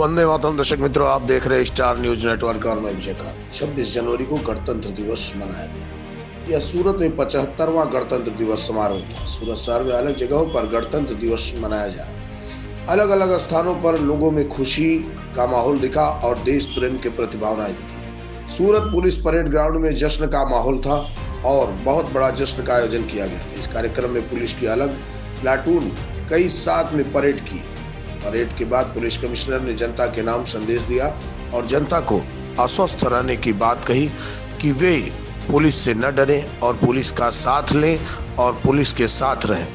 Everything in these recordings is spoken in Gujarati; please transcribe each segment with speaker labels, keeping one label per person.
Speaker 1: वंदे मातरम। दर्शक मित्रों, आप देख रहे हैं स्टार न्यूज नेटवर्क और मैं विजय खान। 26 जनवरी को गणतंत्र दिवस मनाया गया। यह सूरत में 75वां गणतंत्र दिवस समारोह था। सूरत शहर में अलग जगहों पर गणतंत्र दिवस मनाया जा। अलग अलग स्थानों पर लोगों में खुशी का माहौल दिखा और देश प्रेम के प्रति भावनाएं दिखी। सूरत पुलिस परेड ग्राउंड में जश्न का माहौल था और बहुत बड़ा जश्न का आयोजन किया गया था। इस कार्यक्रम में पुलिस की अलग प्लाटून कई साथ में परेड की। परेड के बाद पुलिस कमिश्नर ने जनता के नाम संदेश दिया और जनता को आश्वस्त रहने की बात कही कि वे पुलिस से न डरें और पुलिस का साथ लें और पुलिस के साथ रहें।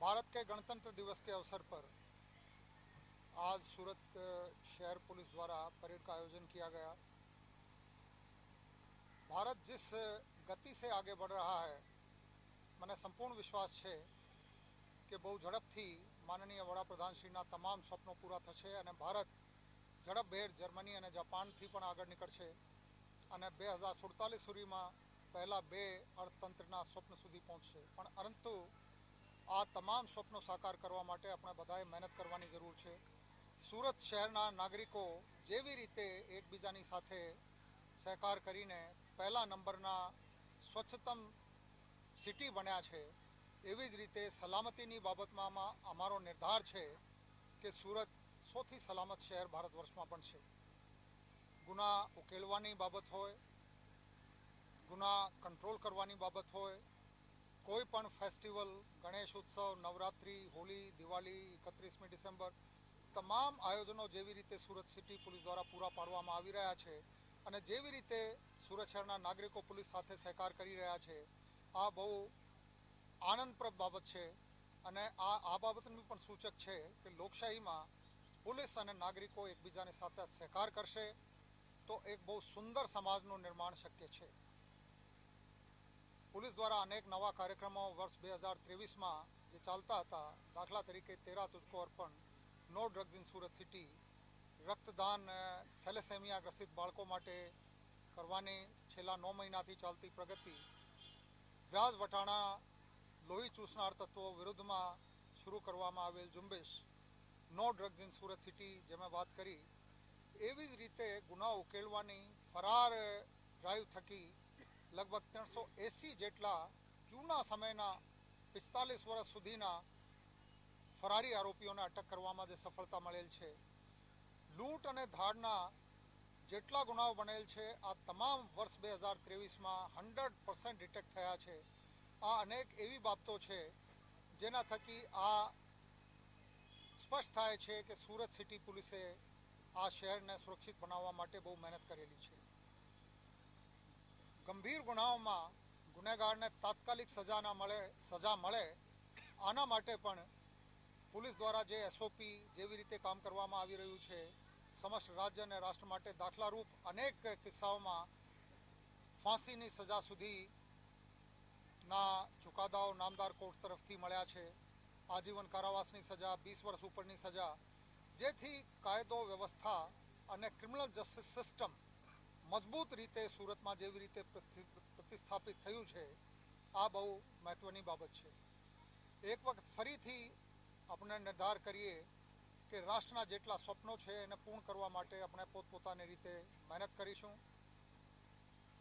Speaker 2: भारत के गणतंत्र दिवस के अवसर पर आज सूरत शहर पुलिस द्वारा परेड का आयोजन किया गया। भारत जिस गति से आगे बढ़ रहा है, મને સંપૂર્ણ વિશ્વાસ છે કે બહુ ઝડપથી માનનીય વડાપ્રધાનશ્રીના તમામ સ્વપ્નો પૂરા થશે અને ભારત ઝડપભેર જર્મની અને જાપાનથી પણ આગળ નીકળશે અને 2047 સુધીમાં પહેલા બે અર્થતંત્રના સ્વપ્ન સુધી પહોંચશે। પણ પરંતુ આ તમામ સ્વપ્નો સાકાર કરવા માટે આપણે બધાએ મહેનત કરવાની જરૂર છે। સુરત શહેરના નાગરિકો જેવી રીતે એકબીજાની સાથે સહકાર કરીને પહેલા નંબરના સ્વચ્છતમ સિટી બન્યા છે, એવી જ રીતે સલામતીની બાબતમાં અમારો નિર્ધાર છે કે સુરત સૌથી સલામત શહેર ભારત વર્ષમાં પણ છે। ગુના ઉકેલવાની બાબત હોય, ગુના કંટ્રોલ કરવાની બાબત હોય, કોઈ પણ ફેસ્ટિવલ, ગણેશ ઉત્સવ, નવરાત્રિ, હોળી, દિવાળી, 31મી ડિસેમ્બર, તમામ આયોજનો જેવી રીતે સુરત સિટી પોલીસ દ્વારા પૂરા પાડવામાં આવી રહ્યા છે અને જેવી રીતે સુરત શહેરના નાગરિકો પોલીસ સાથે સહકાર કરી રહ્યા છે, આ બહુ આનંદપ્રદ બાબત છે અને આ બાબતનું પણ સૂચક છે કે લોકશાહીમાં પોલીસ અને નાગરિકો એકબીજાની સાથે સહકાર કરશે તો એક બહુ સુંદર સમાજનું નિર્માણ શક્ય છે। પોલીસ દ્વારા અનેક નવા કાર્યક્રમો વર્ષ 2023માં જે ચાલતા હતા, દાખલા તરીકે 13 तुझको अर्पण, no drugs in Surat city, રક્તદાન થેલેસેમિયા ગ્રસિત બાળકો માટે કરવાની છેલ્લા 9 મહિનાથી ચાલતી પ્રગતિ, વ્યાજ વટાણા લોહી ચૂસનાર તત્વો વિરુદ્ધમાં શરૂ કરવામાં આવેલ ઝુંબેશ નો ડ્રગ્સ ઇન સુરત સિટી, જે મેં વાત કરી, એવી જ રીતે ગુના ઉકેલવાની ફરાર ડ્રાઈવ થકી લગભગ 380 જેટલા જૂના સમયના 45 વર્ષ સુધીના ફરારી આરોપીઓને અટક કરવામાં જે સફળતા મળેલ છે, લૂંટ અને ધાડના જેટલા ગુનાઓ બનેલ છે આ તમામ વર્ષ 2023માં 100% ડિટેક્ટ થયા છે. આ અનેક એવી બાબતો છે જેના થકી આ સ્પષ્ટ થાય છે કે સુરત સિટી પોલીસે આ શહેરને સુરક્ષિત બનાવવા માટે બહુ મહેનત કરેલી છે. ગંભીર ગુનાઓમાં ગુનેગારને તાત્કાલિક સજા મળે આના માટે પણ પોલીસ દ્વારા જે એસઓપી જેવી રીતે કામ કરવામાં આવી રહ્યું છે, સમસ્ત રાજ્ય અને રાષ્ટ્ર માટે દાખલારૂપ અનેક કિસ્સાઓમાં ફાંસીની સજા સુધીના ચુકાદાઓ નામદાર કોર્ટ તરફથી મળ્યા છે. આજીવન કારાવાસની સજા, 20 વર્ષ ઉપરની સજા, જેથી કાયદો વ્યવસ્થા અને ક્રિમિનલ જસ્ટિસ સિસ્ટમ મજબૂત રીતે સુરતમાં જેવી રીતે પ્રતિસ્થાપિત થયું છે, આ બહુ મહત્વની બાબત છે. એક વખત ફરીથી આપણે નિર્ધાર કરીએ કે રાષ્ટ્રના જેટલા સ્વપ્નો છે એને પૂર્ણ કરવા માટે આપણે પોતપોતાની રીતે મહેનત કરીશું,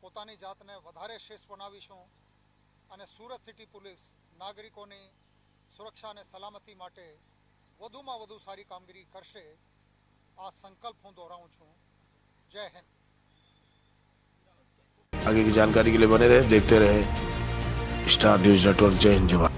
Speaker 2: પોતાની જાતને વધારે શ્રેષ્ઠ બનાવીશું અને સુરત સિટી પોલીસ નાગરિકોની સુરક્ષા અને સલામતી માટે વધુમાં વધુ સારી કામગીરી કરશે, આ સંકલ્પ હું દોહરાવું છું. જય હિન્દ.
Speaker 1: आगे की जानकारी के लिए बने रहे, देखते रहे स्टार न्यूज नेटवर्क. जय हिंद, जय भारत.